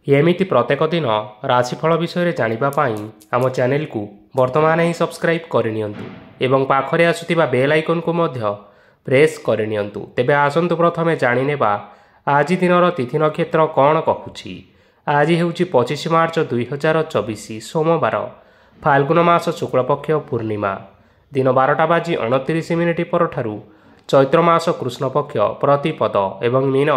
एमिति प्रत्येक दिन राशिफल विषय जानिबा पाई आम चैनल को वर्तमान ही सब्सक्राइब करनियंतु एवं पाखरे आसुथिबा बेल आइकन को मध्य प्रेस करनियंतु। तेबे आसंतु प्रथमे जानिनेबा आज दिनर तिथि नक्षत्र कौन कहूछि। आज हेउछि 25 मार्च 2024 सोमवार, फाल्गुन मास शुक्लपक्ष पूर्णिमा, दिन 12:29 परठारु चैत्र मास कृष्णपक्ष प्रतिपद एवं मीन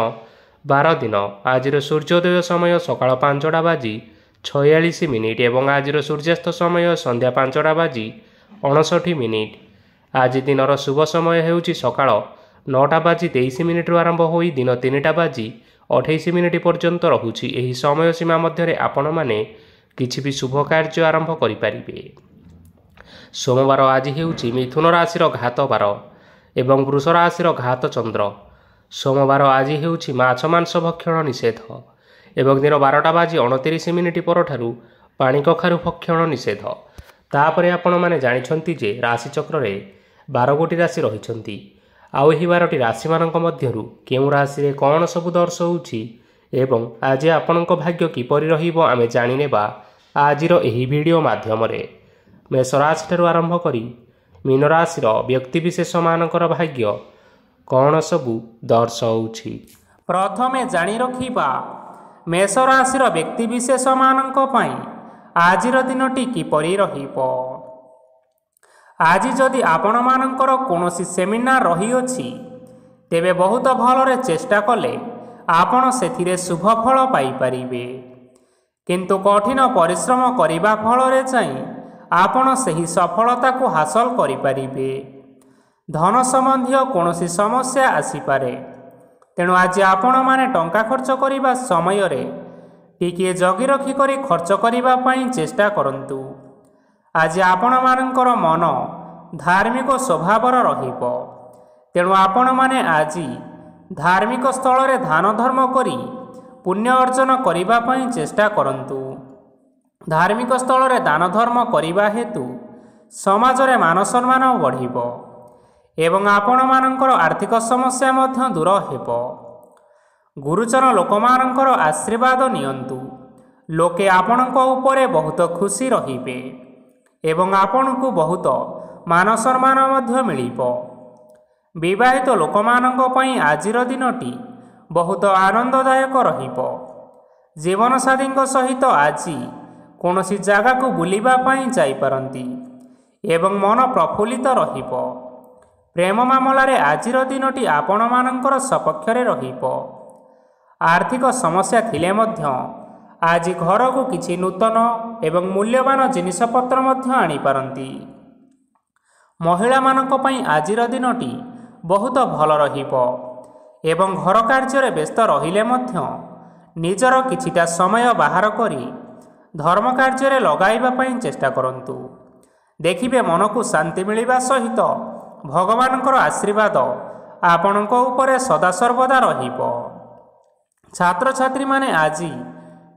12 दिन। आज सूर्योदय समय सकाळ 5:46 एवं आज सूर्यास्त समय संध्या 5:59। आज दिनर शुभ समय हेउछि सकाळ 9:23 आरंभ होई दिन 3:28 पर्यंत रहुछि। एही समय सीमा मध्य आपण माने किछि भी शुभ कार्य आरंभ करि परिबे। सोमवार आज हेउछि मिथुन राशिर घात बार एवं वृष राशिर घात चंद्र। सोमवार आज हेउछि माछ मांस भक्षण निषेध एवं दिन 12:29 परठारु पानी कखारु भक्षण निषेध। तापरे आपण माने जानिछंती जे राशिचक्र रे 12 गोटी राशि रहिछंती। आउ एही 12टी राशि मानक मध्यरु केउ राशि रे कोन सब दर्शौछि एवं आज आपणक भाग्य किपरि रहिबो आमे जानिनेबा आजिर एही वीडियो माध्यम रे। मेष राशि ठारु आरंभ करी मीन राशिर व्यक्तिविशेष मानकर भाग्य कौन सबू दर्शौछि। प्रथमे जानी रखिबा मेष राशिर व्यक्तिविशेष मानक पई आजिर दिनटी किपरि रहिबो। आज जदि आपण मानकर कोनोसी सेमिनार रहिअछि तेबे बहुत भलरे चेष्टा कले आपण सेथिरे शुभ फल पाई परिबे, किंतु कठिन परिश्रम करिबा फलरे चाहिँ आपण सही सफलता को हासिल करि परिबे। धन संबंधी कोनोसी समस्या आसीपारे, तेणु आज आपण माने टंका खर्च करिबा समय रे टिके जगी रखी करी खर्च करिबा पई चेष्टा करंतु। आज आपण मानकर मन धार्मिक स्वभावर रहिबो, तेणु आपण माने आज धार्मिक स्थल रे दान धर्म करी पुण्य अर्जन करिबा पई चेष्टा करंतु। धार्मिक स्थल रे दान धर्म करिबा हेतु समाज रे मान सम्मान बढ़िबो एवं आपण मानकर आर्थिक समस्या मध्य दूर हेबो। गुरुजन लोकमानकर आशीर्वाद नियंतु। लोके आपणक उपरे बहुत खुशी रहिबे एवं आपणकु बहुत मान सम्मान मध्य मिलिबो। विवाहित लोकमानक पई आजिर दिनटी बहुत आनंददायक रहिबो। जीवन साथीଙ୍କ सहित आजी कोनोसी जागा को बुलिबा पई जाई पारंती एवं मन प्रफुल्लित रहिबो। प्रेम मामला रे आजिर दिनटी आपण मानकर सपक्ष रे रहिबो। आर्थिक समस्या थिले मध्य आज घर को किछि नूतन एवं मूल्यवान जिनिसपत्र मध्य आनी पारंती। महिला मानक पई आजिर दिनटी बहुत भल रहिबो एवं घर कार्य रे व्यस्त रहिले मध्य निजर किछिटा समय बाहर करी धर्म कार्य रे लगाइबा पई चेष्टा करंतु। देखिबे मन को शांति मिलिबा सहित भगवानकर आशीर्वाद आपणक उपरे सदा सर्वदा रहिबो। छात्र छात्री माने आजी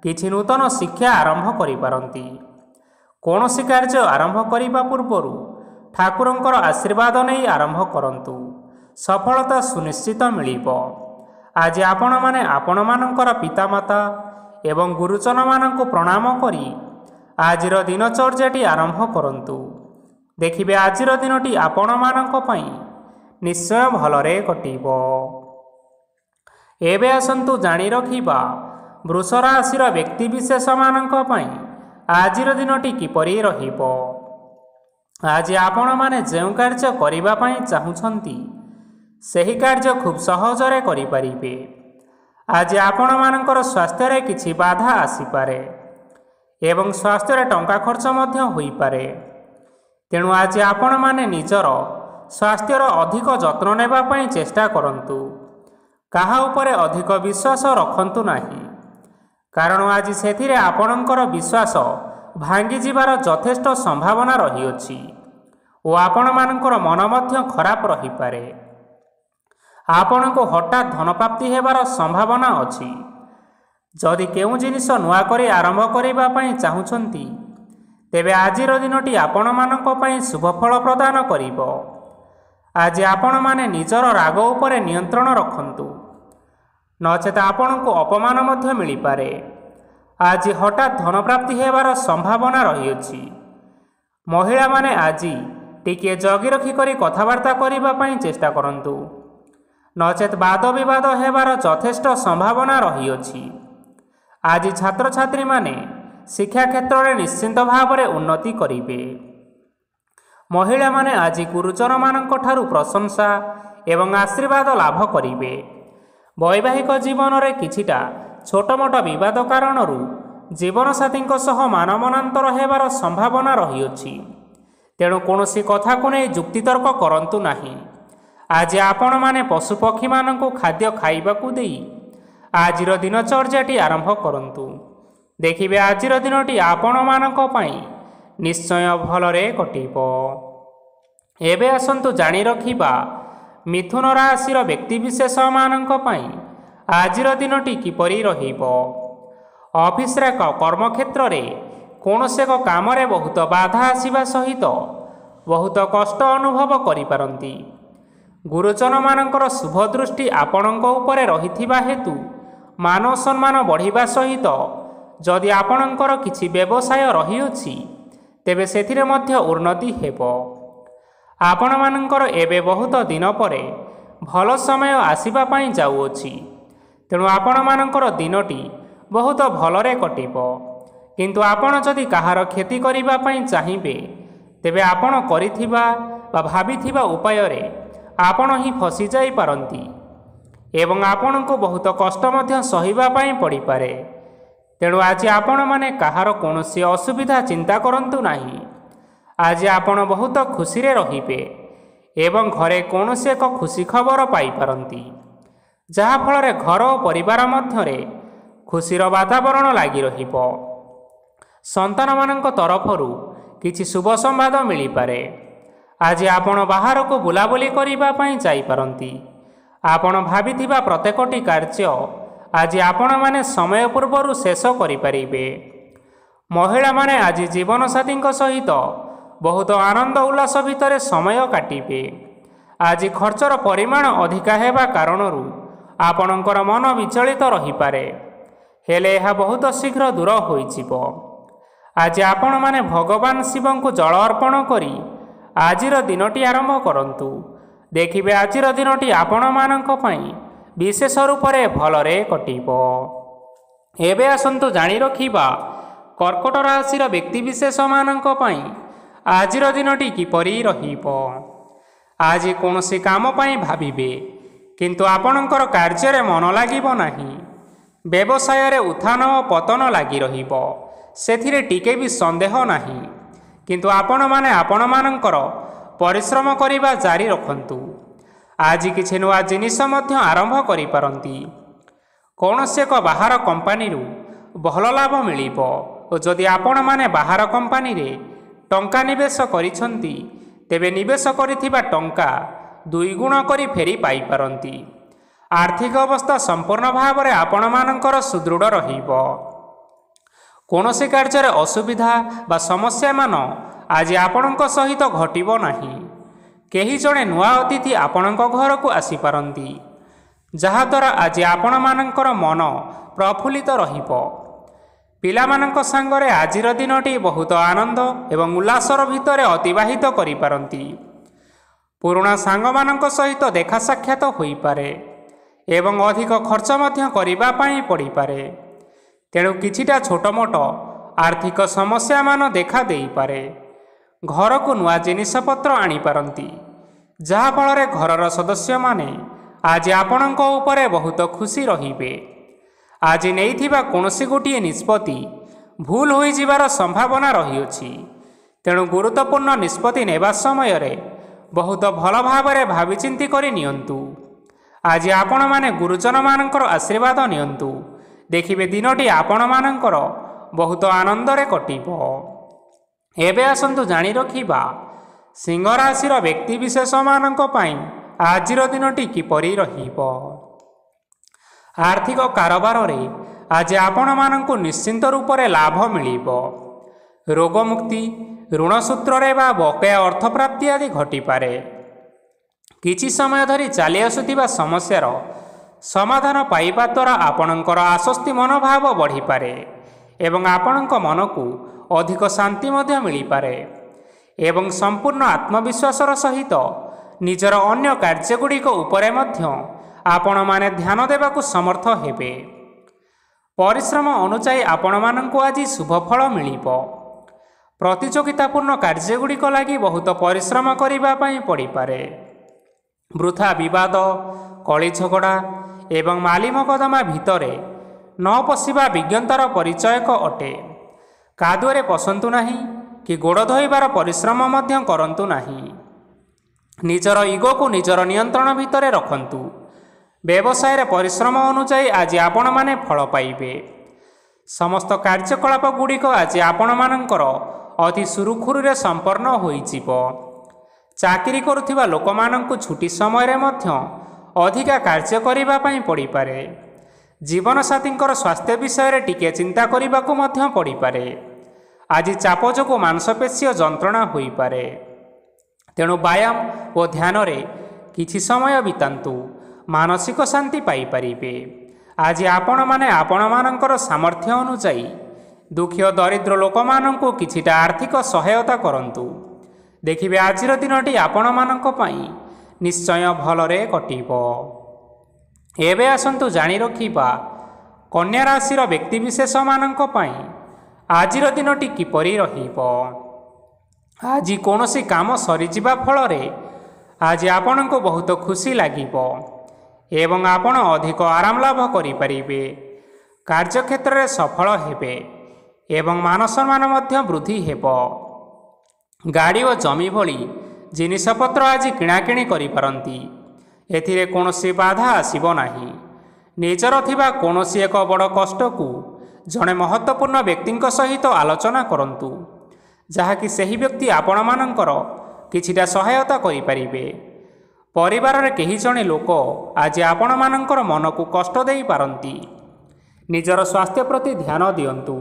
किछि नूतन शिक्षा आरंभ करि पारंती। कोनोसी कार्य आरंभ करिबा पूर्वरु ठाकुरंकर आशीर्वाद नै आरंभ करंतु, सफलता सुनिश्चित मिलिबो। आज आपण माने आपण मानकर पितामाता एवं गुरुजन मानंकु प्रणाम करी आजिर दिनचर्याटी आरंभ करंतु। देखिबे आजिर दिनटी आपण मानक पई निश्चय भलरे कटिबो। एबे आसंतु जानी रखिबा वृष राशिर व्यक्तिविशेष मानक पई आजिर दिनटी किपरि रहिबो। आज आपण माने जेउ कार्य करिबा पई चाहुछंती सेही कार्य खूब सहजरे करि परिबे। आज आपण मानकर स्वास्थ्य रे किछि बाधा आसी पारे एवं स्वास्थ्य रे टंका खर्च मध्य होई पारे, तेणु आज आपण माने निजर स्वास्थ्यर अधिक जत्न नेबा पई चेष्टा करंतु। काहा उपरे अधिक विश्वास रखंतु नाही, कारण आज सेथिरे आपणकर विश्वास भांगी जिबार यथेष्ट संभावना रहिअछि ओ आपण मानकर मन मध्य खराब रही पारे। आपण को हठात धन प्राप्ति हेबार संभावना अछि। जदि केउ जिनिस नुआ करी आरंभ करिबा पई चाहुछंती तेबे आजिर दिनटी आपण मानक पई शुभ फल प्रदान करिबो। आज आपण माने निजर राग उपरे नियंत्रण रखंतु, नचेत आपण को अपमान मध्य मिली पारे। आज हठात धनप्राप्ति हेबार संभावना रही। महिला माने आज टिके जगी रखी करी कथबार्ता करबा पई चेष्टा करंतु, नचेत वाद विवाद हेबार यथेष्ट संभावना रही। आज छात्र छात्री माने शिक्षा क्षेत्र में निश्चिंत भाव में उन्नति करिवे। महिला माने आज गुरुजन मानक ठारू प्रशंसा एवं आशीर्वाद लाभ करिवे। वैवाहिक जीवन में किछिटा छोट मोट विवाद कारणरू जीवनसाथी सह मानमनांतर हेबार संभावना रही। तेणु कौनसी कथा को नहीं जुक्तितर्क करंतु नहीं। आज आपण माने पशुपक्षी मानक खाद्य खाइबाकू देई आजिर दिनचर्याटी आरंभ करंतु। देखिबे आजिर दिनटी आपण मानक पई निश्चय भलरे कटिबो। एबे आसंतु जानी रखिबा मिथुन राशिर व्यक्तिविशेष मानक पई आजिर दिनटी किपरि रहिबो। ऑफिस रे कर्मक्षेत्र रे कौनसी एक काम रे बहुत बाधा आसिबा सहित बहुत कष्ट अनुभव करि पारंती। गुरुजन मानकर शुभ दृष्टि आपणक उपरे रहिथिबा हेतु मान सम्मान बढ़िबा सहित जदि आपणकर किछि व्यवसाय रहिअछि तेबे सेथिरे मध्य उन्नति हेबो। आपण मानकर एबे बहुत दिन परे भल समय आसिबा पई जाउअछि। तेणु आपण मानकर दिनटी बहुत भलरे कटिबो। किंतु आपण जदि कहार क्षति करिबा पई चाहिबे तेबे आपण करिथिबा बा भाबिथिबा उपाय रे आपण ही फसी जाई पारंती एवं आपण को बहुत कष्ट मध्य सहिबा पई पड़ी पारे। तेणु आज आपण माने कहार कौनसी असुविधा चिंता करंतु नाही। आज आपण बहुत खुशी रे रहिबे एवं घरे कौनसी एक खुशी खबर पाई पारंती, जहा फल रे घर और परिवार मध्य रे खुशीर वातावरण लागी रहिबो। संतान मानक तरफरु किछि शुभ संवाद मिली पारे। आज आपण बाहर को बुलाबुली करिबा पई जाई पारंती। आपण भाबिथिबा प्रत्येकटी कार्य आज आपण माने समय पूर्वरु शेष करि परिबे। महिला माने आज जीवन साथी सहित बहुत आनंद उल्लास भितर समय काटिबे। आज खर्चर परिमाण अधिका हेबा कारणरू आपणकर मन विचलित रही पारे, हेले यह बहुत शीघ्र दूर होइजिबो। आज आपण माने भगवान शिव को जल अर्पण करी आजिर दिनटी आरंभ करंतु। देखिबे आजिर दिनटी आपण मानक पई विशेष रूप से भलरे कटिबो। एबे आसंतु जानी रखिबा कर्कट राशिर व्यक्तिविशेष मानक पई आजिर दिनटी किपरि रहिबो। आज कौनसी काम पई भाबिबे किंतु आपणकर कार्य रे मन लागिबो नाही। व्यवसाय रे उत्थान और पतन लागी रहिबो, सेथिरे टिके भी संदेह नाही। किंतु आपण माने आपण मानकर परिश्रम करिबा जारी रखंतु। आज किछि नुआ जिनिस मध्य आरंभ करि पारंती। कौनसी एक बाहर कंपानी रु भल लाभ मिलिबो और जदि आपण माने बाहर कंपानी रे टंका निवेश करिसंती तेबे निवेश करिथिबा टंका दुई गुण करी फेरी पाई पारंती। आर्थिक अवस्था संपूर्ण भाव में आपण मानकर सुदृढ़ रहिबो। कौनसी कार्य असुविधा बा समस्या मान आज आपणक सहित घटिबो नाही। केही जणे नुआ अतिथि आपणक घर को आसी पारंती, जहा द्वारा आज आपण मानकर मन प्रफुल्लित रहिबो। पिलामानक संगरे आजिर दिनटी बहुत आनंद एवं उल्लासर भितर अतिबाहित करि पारंती। पुराणा सांग मानक सहित देखा साक्षात होई पारे एवं अधिक खर्च मध्य करिबा पई पड़ी पारे। तेणु किछिटा छोट मोट आर्थिक समस्या मान देखा देई पारे। घर को नुआ जिनिसपत्र आनी पारंती, जहा फल रे घरर सदस्य माने आज आपणक उपरे बहुत खुशी रहिबे। आज नैथिबा कौनसी गोटिए निष्पत्ति भूल होई जिबार संभावना रहिअछि। तेणु गुरुत्वपूर्ण निष्पत्ति नेबा समय रे बहुत भल भावरे भावी चिंती करि नियंतु। आज आपण माने गुरुजन मानकर आशीर्वाद नियंतु। देखिबे दिनटी आपण मानकर बहुत आनंद रे कटिबो। एबे आसंतु जानी रखिबा सिंह राशिर व्यक्तिविशेष मानक पई आजिर दिनटी किपरि रहिबो। आर्थिक कारोबार रे आज आपण मानकु निश्चिंत रूप से लाभ मिलिबो। रोग मुक्ति, ऋण सूत्र रे बा बकेया अर्थ प्राप्ति आदि घटी पारे। किछि समय धरी चली आसुथिबा समस्यार समाधान पाइबा द्वारा आपणकर आश्वस्ति मनोभाव बढ़ी पारे ଏବଂ ଆପଣଙ୍କ ମନକୁ ଅଧିକ ଶାନ୍ତି ମଧ୍ୟ ମିଳିପାରେ ଏବଂ ସମ୍ପୂର୍ଣ୍ଣ ଆତ୍ମବିଶ୍ୱାସର ସହିତ ନିଜର ଅନ୍ୟ କାର୍ଯ୍ୟଗୁଡ଼ିକ ଉପରେ ମଧ୍ୟ ଆପଣମାନେ ଧ୍ୟାନ ଦେବାକୁ ସମର୍ଥ ହେବେ। ପରିଶ୍ରମ ଅନୁଯାୟୀ ଆପଣମାନଙ୍କୁ ଆଜି ଶୁଭଫଳ ମିଳିବ। ପ୍ରତିଯୋଗିତାପୂର୍ଣ୍ଣ କାର୍ଯ୍ୟଗୁଡ଼ିକ ଲାଗି ବହୁତ ପରିଶ୍ରମ କରିବା ପାଇଁ ପଡ଼ିପାରେ। ବୃଥା ବିବାଦ, କଳି ଝଗଡ଼ା ଏବଂ ମାଲି ମକଦ୍ଦମା ଭିତରେ ନ ପଶିବା ବିଜ୍ଞତାର ପରିଚୟକ ଅଟେ। କାଦୁଅରେ ପଶନ୍ତୁ ନାହିଁ କି ଗୋଡ଼ ଧୋଇବାର ପରିଶ୍ରମ ମଧ୍ୟ କରନ୍ତୁ ନାହିଁ। ନିଜର ଇଗୋକୁ ନିଜର ନିୟନ୍ତ୍ରଣ ଭିତରେ ରଖନ୍ତୁ। ବ୍ୟବସାୟରେ ପରିଶ୍ରମ ଅନୁଯାୟୀ ଆଜି ଆପଣମାନେ ଫଳ ପାଇବେ। ସମସ୍ତ କାର୍ଯ୍ୟକଳାପ ଗୁଡ଼ିକ ଆଜି ଆପଣମାନଙ୍କର ଅତି ସୁରୁଖୁରୁରେ ସମ୍ପନ୍ନ ହୋଇଯିବ। ଚାକିରି କରୁଥିବା ଲୋକମାନଙ୍କୁ ଛୁଟି ସମୟରେ ମଧ୍ୟ ଅଧିକା କାର୍ଯ୍ୟ କରିବା ପାଇଁ ପଡ଼ିପାରେ। ଜୀବନସାଥୀଙ୍କର ସ୍ୱାସ୍ଥ୍ୟ ବିଷୟରେ ଟିକିଏ ଚିନ୍ତା କରିବାକୁ ମଧ୍ୟ ପଡ଼ିପାରେ। ଆଜି ଚାପ ଯୋଗୁଁ ମାଂସପେଶୀୟ ଯନ୍ତ୍ରଣା ହୋଇପାରେ। ତେଣୁ ବ୍ୟାୟାମ ଓ ଧ୍ୟାନରେ କିଛି ସମୟ ବିତାନ୍ତୁ, ମାନସିକ ଶାନ୍ତି ପାଇପାରିବେ। ଆଜି ଆପଣମାନେ ଆପଣମାନଙ୍କର ସାମର୍ଥ୍ୟ ଅନୁଯାୟୀ ଦୁଃଖୀ ଓ ଦରିଦ୍ର ଲୋକମାନଙ୍କୁ କିଛିଟା ଆର୍ଥିକ ସହାୟତା କରନ୍ତୁ। ଦେଖିବେ ଆଜିର ଦିନଟି ଆପଣମାନଙ୍କ ପାଇଁ ନିଶ୍ଚୟ ଭଲରେ କଟିବ। ଏବେ ଆସନ୍ତୁ ଜାଣି ରଖିବା କନ୍ୟା ରାଶିର ବ୍ୟକ୍ତିବିଶେଷମାନଙ୍କ ପାଇଁ ଆଜିର ଦିନଟି କିପରି ରହିବ। ଆଜି କୌଣସି କାମ ସରିଯିବା ଫଳରେ ଆଜି ଆପଣଙ୍କୁ ବହୁତ ଖୁସି ଲାଗିବ ଏବଂ ଆପଣ ଅଧିକ ଆରାମ ଲାଭ କରିପାରିବେ। କାର୍ଯ୍ୟକ୍ଷେତ୍ରରେ ସଫଳ ହେବେ ଏବଂ ମାନସମ୍ମାନ ମଧ୍ୟ ବୃଦ୍ଧି ହେବ। ଗାଡ଼ି ଓ ଜମି ଭଳି ଜିନିଷପତ୍ର ଆଜି କିଣାକିଣି କରିପାରନ୍ତି। ଏଥିରେ କୌଣସି ବାଧା ଆସିବ ନାହିଁ। ନିଜର ଥିବା କୌଣସି ଏକ ବଡ଼ କଷ୍ଟକୁ ଜଣେ ମହତ୍ତ୍ୱପୂର୍ଣ୍ଣ ବ୍ୟକ୍ତିଙ୍କ ସହିତ ଆଲୋଚନା କରନ୍ତୁ, ଯାହାକି ସେହି ବ୍ୟକ୍ତି ଆପଣମାନଙ୍କର କିଛିଟା ସହାୟତା କରିପାରିବେ। ପରିବାରରେ କେହି ଜଣେ ଲୋକ ଆଜି ଆପଣମାନଙ୍କର ମନକୁ କଷ୍ଟ ଦେଇପାରନ୍ତି। ନିଜର ସ୍ୱାସ୍ଥ୍ୟ ପ୍ରତି ଧ୍ୟାନ ଦିଅନ୍ତୁ।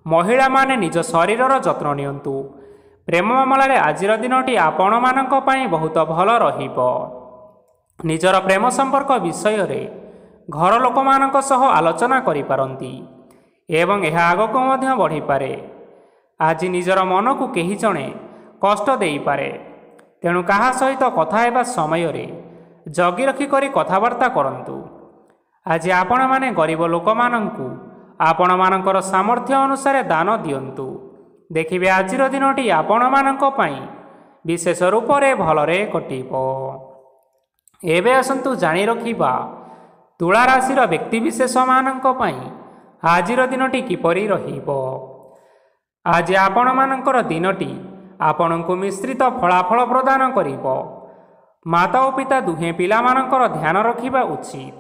ମହିଳାମାନେ ନିଜ ଶରୀରର ଯତ୍ନ ନିଅନ୍ତୁ। ପ୍ରେମ ମାମଲାରେ ଆଜିର ଦିନଟି ଆପଣମାନଙ୍କ ପାଇଁ ବହୁତ ଭଲ ରହିବ। ନିଜର ପ୍ରେମ ସମ୍ପର୍କ ବିଷୟରେ ଘର ଲୋକମାନଙ୍କ ସହ ଆଲୋଚନା କରିପାରନ୍ତି ଏବଂ ଏହା ଆଗକୁ ମଧ୍ୟ ବଢ଼ିପାରେ। ଆଜି ନିଜର ମନକୁ କେହି ଜଣେ କଷ୍ଟ ଦେଇପାରେ, ତେଣୁ କାହା ସହିତ କଥା ହେବା ସମୟରେ ଜଗି ରଖି କରି କଥାବାର୍ତ୍ତା କରନ୍ତୁ। ଆଜି ଆପଣମାନେ ଗରିବ ଲୋକମାନଙ୍କୁ ଆପଣମାନଙ୍କର ସାମର୍ଥ୍ୟ ଅନୁସାରେ ଦାନ ଦିଅନ୍ତୁ। ଦେଖିବେ ଆଜିର ଦିନଟି ଆପଣମାନଙ୍କ ପାଇଁ ବିଶେଷ ରୂପରେ ଭଲରେ କଟିବ। ଏବେ ଆସନ୍ତୁ ଜାଣି ରଖିବା ତୁଳା ରାଶିର ବ୍ୟକ୍ତିବିଶେଷମାନଙ୍କ ପାଇଁ ଆଜିର ଦିନଟି କିପରି ରହିବ। ଆଜି ଆପଣମାନଙ୍କର ଦିନଟି ଆପଣଙ୍କୁ ମିଶ୍ରିତ ଫଳାଫଳ ପ୍ରଦାନ କରିବ। ମାତା ଓ ପିତା ଦୁହେଁ ପିଲାମାନଙ୍କର ଧ୍ୟାନ ରଖିବା ଉଚିତ,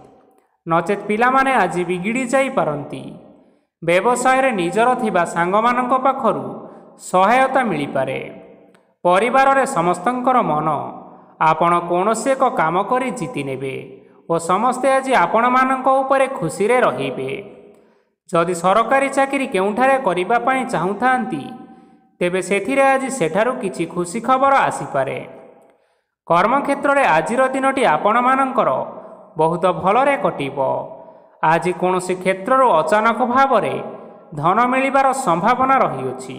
ନଚେତ୍ ପିଲାମାନେ ଆଜି ବିଗିଡ଼ି ଯାଇପାରନ୍ତି। ବ୍ୟବସାୟରେ ନିଜର ଥିବା ସାଙ୍ଗମାନଙ୍କ ପାଖରୁ ସହାୟତା ମିଳିପାରେ। ପରିବାରରେ ସମସ୍ତଙ୍କର ମନ ଆପଣ କୌଣସି ଏକ କାମ କରି ଜିତି ନେବେ ଓ ସମସ୍ତେ ଆଜି ଆପଣମାନଙ୍କ ଉପରେ ଖୁସିରେ ରହିବେ। ଯଦି ସରକାରୀ ଚାକିରି କେଉଁଠାରେ କରିବା ପାଇଁ ଚାହୁଁଥାନ୍ତି, ତେବେ ସେଥିରେ ଆଜି ସେଠାରୁ କିଛି ଖୁସି ଖବର ଆସିପାରେ। କର୍ମକ୍ଷେତ୍ରରେ ଆଜିର ଦିନଟି ଆପଣମାନଙ୍କର ବହୁତ ଭଲରେ କଟିବ। ଆଜି କୌଣସି କ୍ଷେତ୍ରରୁ ଅଚାନକ ଭାବରେ ଧନ ମିଳିବାର ସମ୍ଭାବନା ରହିଅଛି।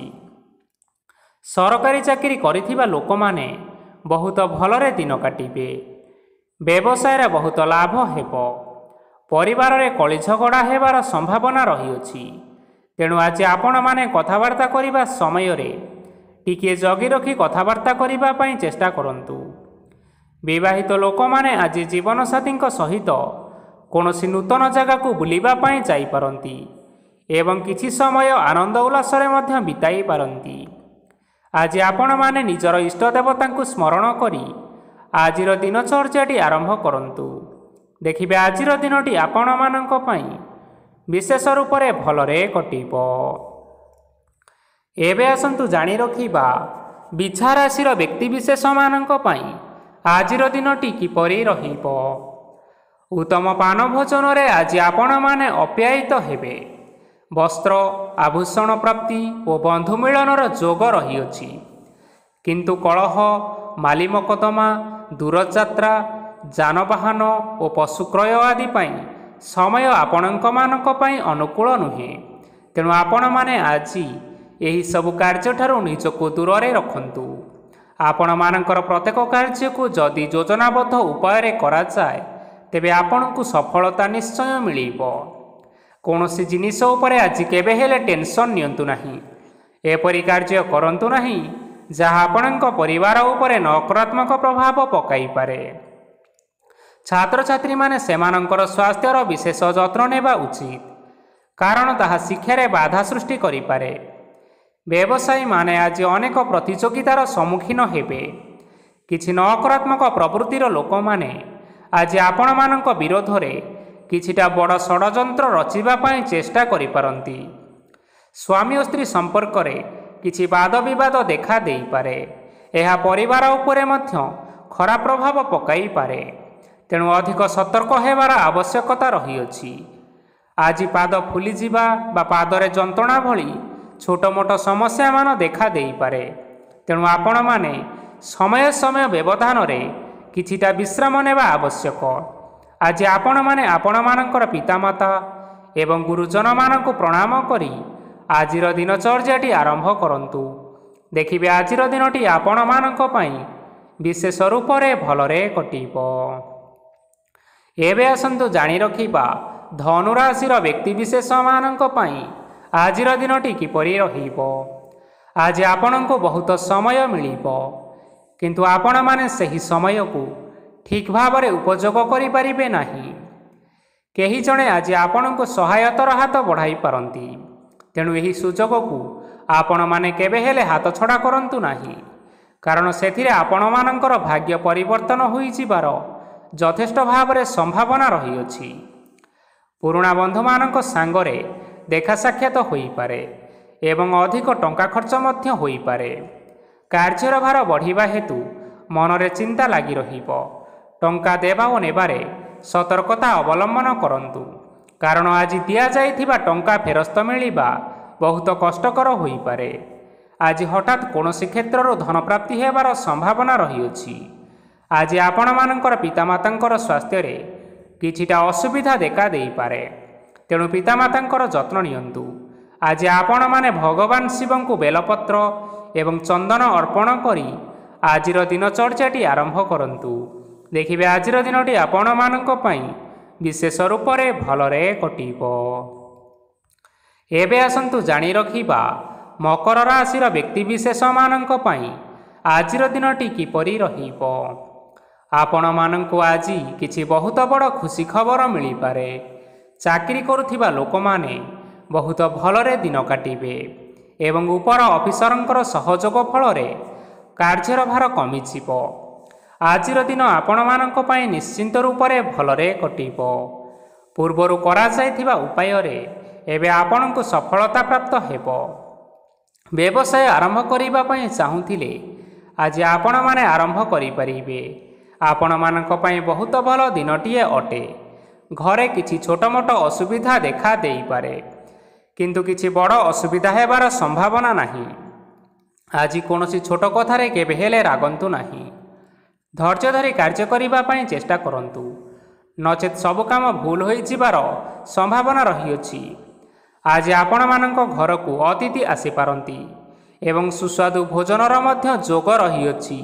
ସରକାରୀ ଚାକିରି କରିଥିବା ଲୋକମାନେ ବହୁତ ଭଲରେ ଦିନ କାଟିବେ। ବ୍ୟବସାୟରେ ବହୁତ ଲାଭ ହେବ। ପରିବାରରେ କଳି ଝଗଡ଼ା ହେବାର ସମ୍ଭାବନା ରହିଅଛି, ତେଣୁ ଆଜି ଆପଣମାନେ କଥାବାର୍ତ୍ତା କରିବା ସମୟରେ ଟିକିଏ ଜଗି ରଖି କଥାବାର୍ତ୍ତା କରିବା ପାଇଁ ଚେଷ୍ଟା କରନ୍ତୁ। ବିବାହିତ ଲୋକମାନେ ଆଜି ଜୀବନସାଥୀଙ୍କ ସହିତ କୌଣସି ନୂତନ ଜାଗାକୁ ବୁଲିବା ପାଇଁ ଯାଇପାରନ୍ତି ଏବଂ କିଛି ସମୟ ଆନନ୍ଦ ଉଲ୍ଲାସରେ ମଧ୍ୟ ବିତାଇ ପାରନ୍ତି। ଆଜି ଆପଣମାନେ ନିଜର ଇଷ୍ଟ ଦେବତାଙ୍କୁ ସ୍ମରଣ କରି ଆଜିର ଦିନଚର୍ଯ୍ୟାଟି ଆରମ୍ଭ କରନ୍ତୁ। ଦେଖିବେ ଆଜିର ଦିନଟି ଆପଣମାନଙ୍କ ପାଇଁ ବିଶେଷ ରୂପରେ ଭଲରେ କଟିବ। ଏବେ ଆସନ୍ତୁ ଜାଣି ରଖିବା ବିଛା ରାଶିର ବ୍ୟକ୍ତିବିଶେଷମାନଙ୍କ ପାଇଁ ଆଜିର ଦିନଟି କିପରି ରହିବ। ଉତ୍ତମ ପାନ ଭୋଜନରେ ଆଜି ଆପଣମାନେ ଅପ୍ୟାୟିତ ହେବେ। ବସ୍ତ୍ର ଆଭୂଷଣ ପ୍ରାପ୍ତି ଓ ବନ୍ଧୁ ମିଳନର ଯୋଗ ରହିଅଛି, କିନ୍ତୁ କଳହ, ମାଲି ମକଦ୍ଦମା, ଦୂରଯାତ୍ରା, ଯାନବାହନ ଓ ପଶୁ କ୍ରୟ ଆଦି ପାଇଁ ସମୟ ଆପଣଙ୍କମାନଙ୍କ ପାଇଁ ଅନୁକୂଳ ନୁହେଁ। ତେଣୁ ଆପଣମାନେ ଆଜି ଏହି ସବୁ କାର୍ଯ୍ୟଠାରୁ ନିଜକୁ ଦୂରରେ ରଖନ୍ତୁ। ଆପଣମାନଙ୍କର ପ୍ରତ୍ୟେକ କାର୍ଯ୍ୟକୁ ଯଦି ଯୋଜନାବଦ୍ଧ ଉପାୟରେ କରାଯାଏ ତେବେ ଆପଣଙ୍କୁ ସଫଳତା ନିଶ୍ଚୟ ମିଳିବ। କୌଣସି ଜିନିଷ ଉପରେ ଆଜି କେବେ ହେଲେ ଟେନସନ୍ ନିଅନ୍ତୁ ନାହିଁ। ଏପରି କାର୍ଯ୍ୟ କରନ୍ତୁ ନାହିଁ ଯାହା ଆପଣଙ୍କ ପରିବାର ଉପରେ ନକାରାତ୍ମକ ପ୍ରଭାବ ପକାଇପାରେ। ଛାତ୍ରଛାତ୍ରୀମାନେ ସେମାନଙ୍କର ସ୍ୱାସ୍ଥ୍ୟର ବିଶେଷ ଯତ୍ନ ନେବା ଉଚିତ, କାରଣ ତାହା ଶିକ୍ଷାରେ ବାଧା ସୃଷ୍ଟି କରିପାରେ। ବ୍ୟବସାୟୀମାନେ ଆଜି ଅନେକ ପ୍ରତିଯୋଗିତାର ସମ୍ମୁଖୀନ ହେବେ। କିଛି ନକାରାତ୍ମକ ପ୍ରବୃତ୍ତିର ଲୋକମାନେ ଆଜି ଆପଣମାନଙ୍କ ବିରୋଧରେ କିଛିଟା ବଡ଼ ଷଡ଼ଯନ୍ତ୍ର ରଚିବା ପାଇଁ ଚେଷ୍ଟା କରିପାରନ୍ତି। ସ୍ୱାମୀ ଓ ସ୍ତ୍ରୀ ସମ୍ପର୍କରେ କିଛି ବାଦ ବିବାଦ ଦେଖା ଦେଇପାରେ। ଏହା ପରିବାର ଉପରେ ମଧ୍ୟ ଖରାପ ପ୍ରଭାବ ପକାଇପାରେ। ତେଣୁ ଅଧିକ ସତର୍କ ହେବାର ଆବଶ୍ୟକତା ରହିଅଛି। ଆଜି ପାଦ ଫୁଲିଯିବା ବା ପାଦରେ ଯନ୍ତ୍ରଣା ଭଳି ଛୋଟ ମୋଟ ସମସ୍ୟାମାନ ଦେଖା ଦେଇପାରେ। ତେଣୁ ଆପଣମାନେ ସମୟ ସମୟ ବ୍ୟବଧାନରେ କିଛିଟା ବିଶ୍ରାମ ନେବା ଆବଶ୍ୟକ। ଆଜି ଆପଣମାନେ ଆପଣମାନଙ୍କର ପିତାମାତା ଏବଂ ଗୁରୁଜନମାନଙ୍କୁ ପ୍ରଣାମ କରି ଆଜିର ଦିନଚର୍ଯ୍ୟାଟି ଆରମ୍ଭ କରନ୍ତୁ। ଦେଖିବେ ଆଜିର ଦିନଟି ଆପଣମାନଙ୍କ ପାଇଁ ବିଶେଷ ରୂପରେ ଭଲରେ କଟିବ। ଏବେ ଆସନ୍ତୁ ଜାଣି ରଖିବା ଧନୁରାଶିର ବ୍ୟକ୍ତିବିଶେଷମାନଙ୍କ ପାଇଁ ଆଜିର ଦିନଟି କିପରି ରହିବ। ଆଜି ଆପଣଙ୍କୁ ବହୁତ ସମୟ ମିଳିବ, କିନ୍ତୁ ଆପଣମାନେ ସେହି ସମୟକୁ ଠିକ୍ ଭାବରେ ଉପଯୋଗ କରିପାରିବେ ନାହିଁ। କେହି ଜଣେ ଆଜି ଆପଣଙ୍କୁ ସହାୟତାର ହାତ ବଢ଼ାଇ ପାରନ୍ତି। ତେଣୁ ଏହି ସୁଯୋଗକୁ ଆପଣମାନେ କେବେ ହେଲେ ହାତଛଡ଼ା କରନ୍ତୁ ନାହିଁ, କାରଣ ସେଥିରେ ଆପଣମାନଙ୍କର ଭାଗ୍ୟ ପରିବର୍ତ୍ତନ ହୋଇଯିବାର ଯଥେଷ୍ଟ ଭାବରେ ସମ୍ଭାବନା ରହିଅଛି। ପୁରୁଣା ବନ୍ଧୁମାନଙ୍କ ସାଙ୍ଗରେ ଦେଖା ସାକ୍ଷାତ ହୋଇପାରେ ଏବଂ ଅଧିକ ଟଙ୍କା ଖର୍ଚ୍ଚ ମଧ୍ୟ ହୋଇପାରେ। କାର୍ଯ୍ୟର ଭାର ବଢ଼ିବା ହେତୁ ମନରେ ଚିନ୍ତା ଲାଗି ରହିବ। ଟଙ୍କା ଦେବା ଓ ନେବାରେ ସତର୍କତା ଅବଲମ୍ବନ କରନ୍ତୁ, କାରଣ ଆଜି ଦିଆଯାଇଥିବା ଟଙ୍କା ଫେରସ୍ତ ମିଳିବା ବହୁତ କଷ୍ଟକର ହୋଇପାରେ। ଆଜି ହଠାତ୍ କୌଣସି କ୍ଷେତ୍ରରୁ ଧନପ୍ରାପ୍ତି ହେବାର ସମ୍ଭାବନା ରହିଅଛି। ଆଜି ଆପଣମାନଙ୍କର ପିତାମାତାଙ୍କର ସ୍ୱାସ୍ଥ୍ୟରେ କିଛିଟା ଅସୁବିଧା ଦେଖା ଦେଇପାରେ। ତେଣୁ ପିତାମାତାଙ୍କର ଯତ୍ନ ନିଅନ୍ତୁ। ଆଜି ଆପଣମାନେ ଭଗବାନ ଶିବଙ୍କୁ ବେଲପତ୍ର ଏବଂ ଚନ୍ଦନ ଅର୍ପଣ କରି ଆଜିର ଦିନଚର୍ଯ୍ୟାଟି ଆରମ୍ଭ କରନ୍ତୁ। ଦେଖିବେ ଆଜିର ଦିନଟି ଆପଣମାନଙ୍କ ପାଇଁ ବିଶେଷ ରୂପରେ ଭଲରେ କଟିବ। ଏବେ ଆସନ୍ତୁ ଜାଣି ରଖିବା ମକର ରାଶିର ବ୍ୟକ୍ତିବିଶେଷମାନଙ୍କ ପାଇଁ ଆଜିର ଦିନଟି କିପରି ରହିବ। ଆପଣମାନଙ୍କୁ ଆଜି କିଛି ବହୁତ ବଡ଼ ଖୁସି ଖବର ମିଳିପାରେ। ଚାକିରି କରୁଥିବା ଲୋକମାନେ ବହୁତ ଭଲରେ ଦିନ କାଟିବେ ଏବଂ ଉପର ଅଫିସରଙ୍କର ସହଯୋଗ ଫଳରେ କାର୍ଯ୍ୟର ଭାର କମିଯିବ। ଆଜିର ଦିନ ଆପଣମାନଙ୍କ ପାଇଁ ନିଶ୍ଚିନ୍ତ ରୂପରେ ଭଲରେ କଟିବ। ପୂର୍ବରୁ କରାଯାଇଥିବା ଉପାୟରେ ଏବେ ଆପଣଙ୍କୁ ସଫଳତା ପ୍ରାପ୍ତ ହେବ। ବ୍ୟବସାୟ ଆରମ୍ଭ କରିବା ପାଇଁ ଚାହୁଁଥିଲେ ଆଜି ଆପଣମାନେ ଆରମ୍ଭ କରିପାରିବେ। ଆପଣମାନଙ୍କ ପାଇଁ ବହୁତ ଭଲ ଦିନଟିଏ ଅଟେ। ଘରେ କିଛି ଛୋଟ ମୋଟ ଅସୁବିଧା ଦେଖା ଦେଇପାରେ, କିନ୍ତୁ କିଛି ବଡ଼ ଅସୁବିଧା ହେବାର ସମ୍ଭାବନା ନାହିଁ। ଆଜି କୌଣସି ଛୋଟ କଥାରେ କେବେ ହେଲେ ରାଗନ୍ତୁ ନାହିଁ। ଧୈର୍ଯ୍ୟ ଧରି କାର୍ଯ୍ୟ କରିବା ପାଇଁ ଚେଷ୍ଟା କରନ୍ତୁ, ନଚେତ୍ ସବୁ କାମ ଭୁଲ ହୋଇଯିବାର ସମ୍ଭାବନା ରହିଅଛି। ଆଜି ଆପଣମାନଙ୍କ ଘରକୁ ଅତିଥି ଆସିପାରନ୍ତି ଏବଂ ସୁସ୍ୱାଦୁ ଭୋଜନର ମଧ୍ୟ ଯୋଗ ରହିଅଛି।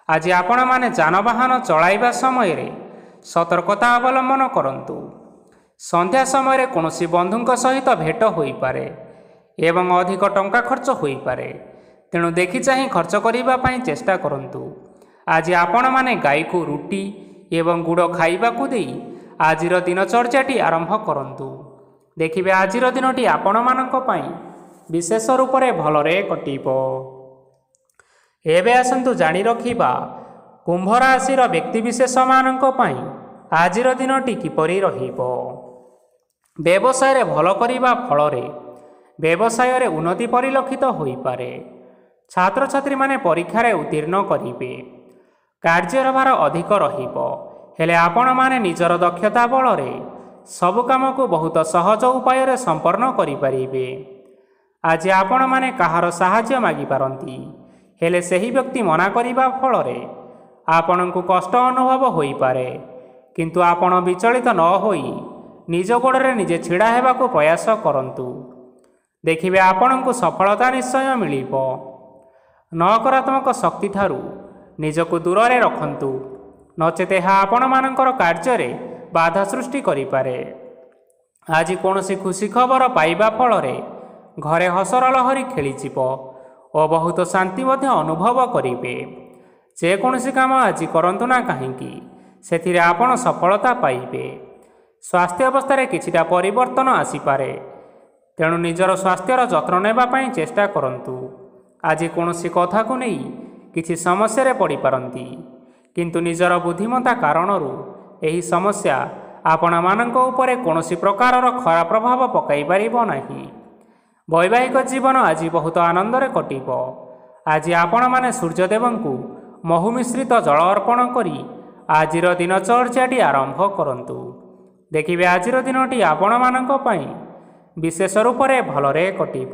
ଆଜି ଆପଣମାନେ ଯାନବାହନ ଚଳାଇବା ସମୟରେ ସତର୍କତା ଅବଲମ୍ବନ କରନ୍ତୁ। ସନ୍ଧ୍ୟା ସମୟରେ କୌଣସି ବନ୍ଧୁଙ୍କ ସହିତ ଭେଟ ହୋଇପାରେ ଏବଂ ଅଧିକ ଟଙ୍କା ଖର୍ଚ୍ଚ ହୋଇପାରେ। ତେଣୁ ଦେଖି ଚାହିଁ ଖର୍ଚ୍ଚ କରିବା ପାଇଁ ଚେଷ୍ଟା କରନ୍ତୁ। ଆଜି ଆପଣମାନେ ଗାଈକୁ ରୁଟି ଏବଂ ଗୁଡ଼ ଖାଇବାକୁ ଦେଇ ଆଜିର ଦିନଚର୍ଯ୍ୟାଟି ଆରମ୍ଭ କରନ୍ତୁ। ଦେଖିବେ ଆଜିର ଦିନଟି ଆପଣମାନଙ୍କ ପାଇଁ ବିଶେଷ ରୂପରେ ଭଲରେ କଟିବ। ଏବେ ଆସନ୍ତୁ ଜାଣି ରଖିବା କୁମ୍ଭ ରାଶିର ବ୍ୟକ୍ତିବିଶେଷମାନଙ୍କ ପାଇଁ ଆଜିର ଦିନଟି କିପରି ରହିବ। ବ୍ୟବସାୟରେ ଭଲ କରିବା ଫଳରେ ବ୍ୟବସାୟରେ ଉନ୍ନତି ପରିଲକ୍ଷିତ ହୋଇପାରେ। ଛାତ୍ରଛାତ୍ରୀମାନେ ପରୀକ୍ଷାରେ ଉତ୍ତୀର୍ଣ୍ଣ କରିବେ। କାର୍ଯ୍ୟର ଭାର ଅଧିକ ରହିବ, ହେଲେ ଆପଣମାନେ ନିଜର ଦକ୍ଷତା ବଳରେ ସବୁ କାମକୁ ବହୁତ ସହଜ ଉପାୟରେ ସମ୍ପନ୍ନ କରିପାରିବେ। ଆଜି ଆପଣମାନେ କାହାର ସାହାଯ୍ୟ ମାଗିପାରନ୍ତି, ହେଲେ ସେହି ବ୍ୟକ୍ତି ମନା କରିବା ଫଳରେ ଆପଣଙ୍କୁ କଷ୍ଟ ଅନୁଭବ ହୋଇପାରେ। କିନ୍ତୁ ଆପଣ ବିଚଳିତ ନ ହୋଇ ନିଜ ଗୋଡ଼ରେ ନିଜେ ଛିଡ଼ା ହେବାକୁ ପ୍ରୟାସ କରନ୍ତୁ। ଦେଖିବେ ଆପଣଙ୍କୁ ସଫଳତା ନିଶ୍ଚୟ ମିଳିବ। ନକାରାତ୍ମକ ଶକ୍ତି ଠାରୁ ନିଜକୁ ଦୂରରେ ରଖନ୍ତୁ, ନଚେତ୍ ଏହା ଆପଣମାନଙ୍କର କାର୍ଯ୍ୟରେ ବାଧା ସୃଷ୍ଟି କରିପାରେ। ଆଜି କୌଣସି ଖୁସି ଖବର ପାଇବା ଫଳରେ ଘରେ ହସର ଲହରୀ ଖେଳିଯିବ ଓ ବହୁତ ଶାନ୍ତି ମଧ୍ୟ ଅନୁଭବ କରିବେ। ଯେକୌଣସି କାମ ଆଜି କରନ୍ତୁ ନା କାହିଁକି, ସେଥିରେ ଆପଣ ସଫଳତା ପାଇବେ। ସ୍ୱାସ୍ଥ୍ୟ ଅବସ୍ଥାରେ କିଛିଟା ପରିବର୍ତ୍ତନ ଆସିପାରେ, ତେଣୁ ନିଜର ସ୍ୱାସ୍ଥ୍ୟର ଯତ୍ନ ନେବା ପାଇଁ ଚେଷ୍ଟା କରନ୍ତୁ। ଆଜି କୌଣସି କଥାକୁ ନେଇ କିଛି ସମସ୍ୟାରେ ପଡ଼ିପାରନ୍ତି, କିନ୍ତୁ ନିଜର ବୁଦ୍ଧିମତ୍ତା କାରଣରୁ ଏହି ସମସ୍ୟା ଆପଣମାନଙ୍କ ଉପରେ କୌଣସି ପ୍ରକାରର ଖରାପ ପ୍ରଭାବ ପକାଇ ପାରିବ ନାହିଁ। ବୈବାହିକ ଜୀବନ ଆଜି ବହୁତ ଆନନ୍ଦରେ କଟିବ। ଆଜି ଆପଣମାନେ ସୂର୍ଯ୍ୟଦେବଙ୍କୁ ମହୁ ମିଶ୍ରିତ ଜଳ ଅର୍ପଣ କରି ଆଜିର ଦିନଚର୍ଯ୍ୟାଟି ଆରମ୍ଭ କରନ୍ତୁ। ଦେଖିବେ ଆଜିର ଦିନଟି ଆପଣମାନଙ୍କ ପାଇଁ ବିଶେଷ ରୂପରେ ଭଲରେ କଟିବ।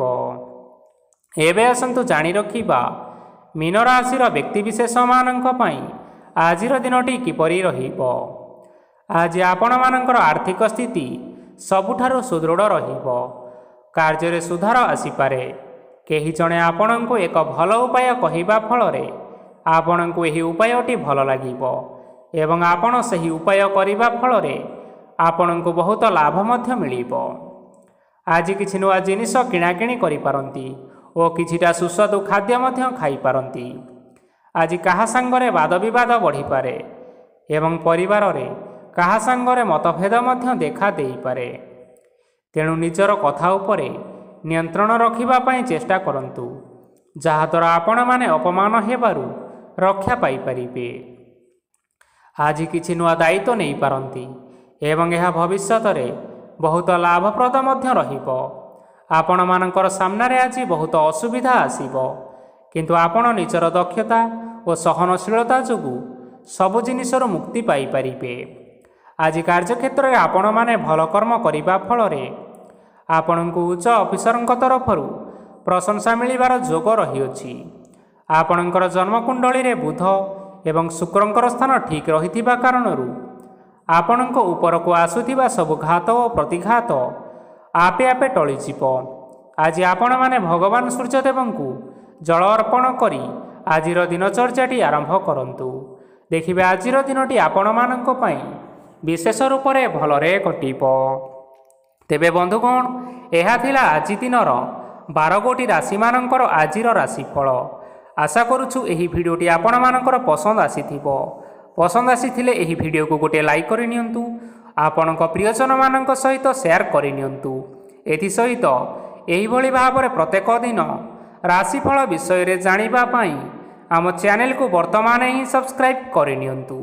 ଏବେ ଆସନ୍ତୁ ଜାଣି ରଖିବା ମୀନ ରାଶିର ବ୍ୟକ୍ତିବିଶେଷମାନଙ୍କ ପାଇଁ ଆଜିର ଦିନଟି କିପରି ରହିବ। ଆଜି ଆପଣମାନଙ୍କର ଆର୍ଥିକ ସ୍ଥିତି ସବୁଠାରୁ ସୁଦୃଢ଼ ରହିବ। କାର୍ଯ୍ୟରେ ସୁଧାର ଆସିପାରେ। କେହି ଜଣେ ଆପଣଙ୍କୁ ଏକ ଭଲ ଉପାୟ କହିବା ଫଳରେ ଆପଣଙ୍କୁ ଏହି ଉପାୟଟି ଭଲ ଲାଗିବ ଏବଂ ଆପଣ ସେହି ଉପାୟ କରିବା ଫଳରେ ଆପଣଙ୍କୁ ବହୁତ ଲାଭ ମଧ୍ୟ ମିଳିବ। ଆଜି କିଛି ନୂଆ ଜିନିଷ କିଣାକିଣି କରିପାରନ୍ତି ଓ କିଛିଟା ସୁସ୍ୱାଦୁ ଖାଦ୍ୟ ମଧ୍ୟ ଖାଇପାରନ୍ତି। ଆଜି କାହା ସାଙ୍ଗରେ ବାଦବିବାଦ ବଢ଼ିପାରେ ଏବଂ ପରିବାରରେ କାହା ସାଙ୍ଗରେ ମତଭେଦ ମଧ୍ୟ ଦେଖା ଦେଇପାରେ। ତେଣୁ ନିଜର କଥା ଉପରେ ନିୟନ୍ତ୍ରଣ ରଖିବା ପାଇଁ ଚେଷ୍ଟା କରନ୍ତୁ, ଯାହାଦ୍ୱାରା ଆପଣମାନେ ଅପମାନ ହେବାରୁ ରକ୍ଷା ପାଇପାରିବେ। ଆଜି କିଛି ନୂଆ ଦାୟିତ୍ୱ ନେଇପାରନ୍ତି ଏବଂ ଏହା ଭବିଷ୍ୟତରେ ବହୁତ ଲାଭପ୍ରଦ ମଧ୍ୟ ରହିବ। ଆପଣମାନଙ୍କର ସାମ୍ନାରେ ଆଜି ବହୁତ ଅସୁବିଧା ଆସିବ, କିନ୍ତୁ ଆପଣ ନିଜର ଦକ୍ଷତା ଓ ସହନଶୀଳତା ଯୋଗୁଁ ସବୁ ଜିନିଷରୁ ମୁକ୍ତି ପାଇପାରିବେ। ଆଜି କାର୍ଯ୍ୟକ୍ଷେତ୍ରରେ ଆପଣମାନେ ଭଲ କର୍ମ କରିବା ଫଳରେ ଆପଣଙ୍କୁ ଉଚ୍ଚ ଅଫିସରଙ୍କ ତରଫରୁ ପ୍ରଶଂସା ମିଳିବାର ଯୋଗ ରହିଅଛି। ଆପଣଙ୍କର ଜନ୍ମକୁଣ୍ଡଳୀରେ ବୁଧ ଏବଂ ଶୁକ୍ରଙ୍କର ସ୍ଥାନ ଠିକ୍ ରହିଥିବା କାରଣରୁ ଆପଣଙ୍କ ଉପରକୁ ଆସୁଥିବା ସବୁ ଘାତ ଓ ପ୍ରତିଘାତ ଆପେ ଆପେ ଟଳିଯିବ। ଆଜି ଆପଣମାନେ ଭଗବାନ ସୂର୍ଯ୍ୟଦେବଙ୍କୁ ଜଳ ଅର୍ପଣ କରି ଆଜିର ଦିନଚର୍ଯ୍ୟାଟି ଆରମ୍ଭ କରନ୍ତୁ। ଦେଖିବେ ଆଜିର ଦିନଟି ଆପଣମାନଙ୍କ ପାଇଁ ବିଶେଷ ରୂପରେ ଭଲରେ କଟିବ। ତେବେ ବନ୍ଧୁଗଣ, ଏହା ଥିଲା ଆଜି ଦିନର 12 ଗୋଟି ରାଶିମାନଙ୍କର ଆଜିର ରାଶିଫଳ। ଆଶା କରୁଛୁ ଏହି ଭିଡ଼ିଓଟି ଆପଣମାନଙ୍କର ପସନ୍ଦ ଆସିଥିବ। ପସନ୍ଦ ଆସିଥିଲେ ଏହି ଭିଡ଼ିଓକୁ ଗୋଟିଏ ଲାଇକ୍ କରିନିଅନ୍ତୁ, ଆପଣଙ୍କ ପ୍ରିୟଜନମାନଙ୍କ ସହିତ ସେୟାର କରିନିଅନ୍ତୁ। ଏଥିସହିତ ଏହିଭଳି ଭାବରେ ପ୍ରତ୍ୟେକ ଦିନ ରାଶିଫଳ ବିଷୟରେ ଜାଣିବା ପାଇଁ ଆମ ଚ୍ୟାନେଲକୁ ବର୍ତ୍ତମାନ ହିଁ ସବସ୍କ୍ରାଇବ୍ କରିନିଅନ୍ତୁ।